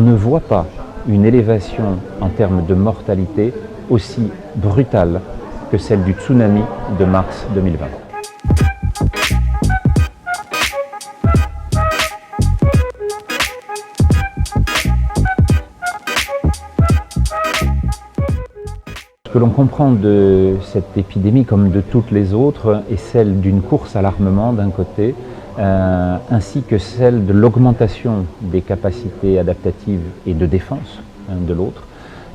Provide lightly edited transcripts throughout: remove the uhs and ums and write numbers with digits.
ne voit pas une élévation en termes de mortalité aussi brutale que celle du tsunami de mars 2020. Ce que l'on comprend de cette épidémie, comme de toutes les autres, est celle d'une course à l'armement d'un côté, ainsi que celle de l'augmentation des capacités adaptatives et de défense de l'autre.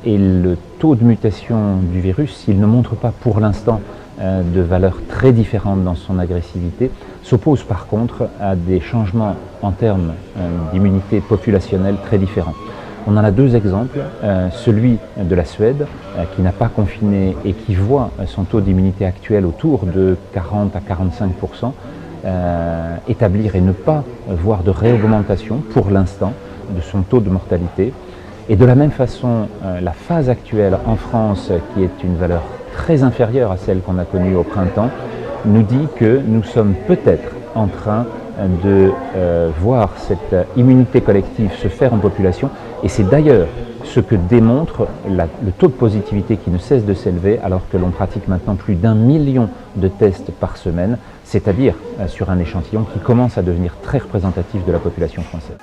Et le taux de mutation du virus, s'il ne montre pas pour l'instant de valeurs très différentes dans son agressivité, s'oppose par contre à des changements en termes d'immunité populationnelle très différents. On en a deux exemples, celui de la Suède qui n'a pas confiné et qui voit son taux d'immunité actuel autour de 40 à 45%, établir et ne pas voir de réaugmentation pour l'instant de son taux de mortalité. Et de la même façon, la phase actuelle en France, qui est une valeur très inférieure à celle qu'on a connue au printemps, nous dit que nous sommes peut-être en train de voir cette immunité collective se faire en population, et c'est d'ailleurs ce que démontre le taux de positivité qui ne cesse de s'élever alors que l'on pratique maintenant plus d'1 million de tests par semaine, c'est-à-dire sur un échantillon qui commence à devenir très représentatif de la population française.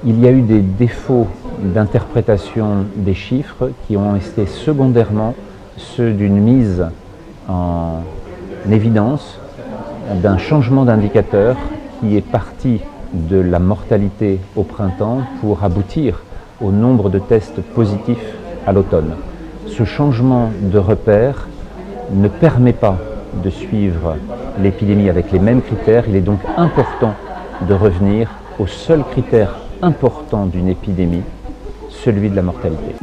Il y a eu des défauts d'interprétation des chiffres qui ont été secondairement ceux d'une mise en évidence d'un changement d'indicateur qui est parti de la mortalité au printemps pour aboutir au nombre de tests positifs à l'automne. Ce changement de repère ne permet pas de suivre l'épidémie avec les mêmes critères. Il est donc important de revenir au seul critère important d'une épidémie, celui de la mortalité.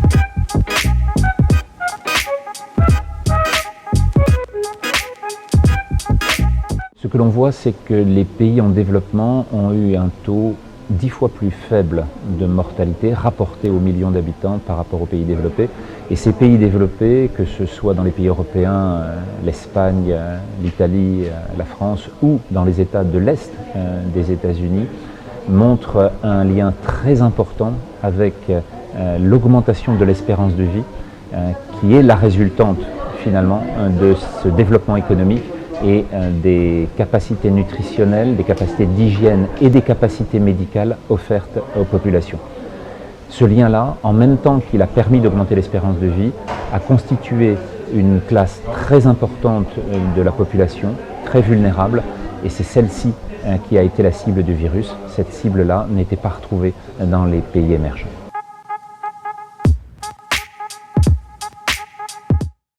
Ce que l'on voit, c'est que les pays en développement ont eu un taux 10 fois plus faible de mortalité rapporté aux millions d'habitants par rapport aux pays développés. Et ces pays développés, que ce soit dans les pays européens, l'Espagne, l'Italie, la France ou dans les États de l'Est des États-Unis, montrent un lien très important avec l'augmentation de l'espérance de vie qui est la résultante finalement de ce développement économique et des capacités nutritionnelles, des capacités d'hygiène et des capacités médicales offertes aux populations. Ce lien-là, en même temps qu'il a permis d'augmenter l'espérance de vie, a constitué une classe très importante de la population, très vulnérable, et c'est celle-ci qui a été la cible du virus. Cette cible-là n'était pas retrouvée dans les pays émergents.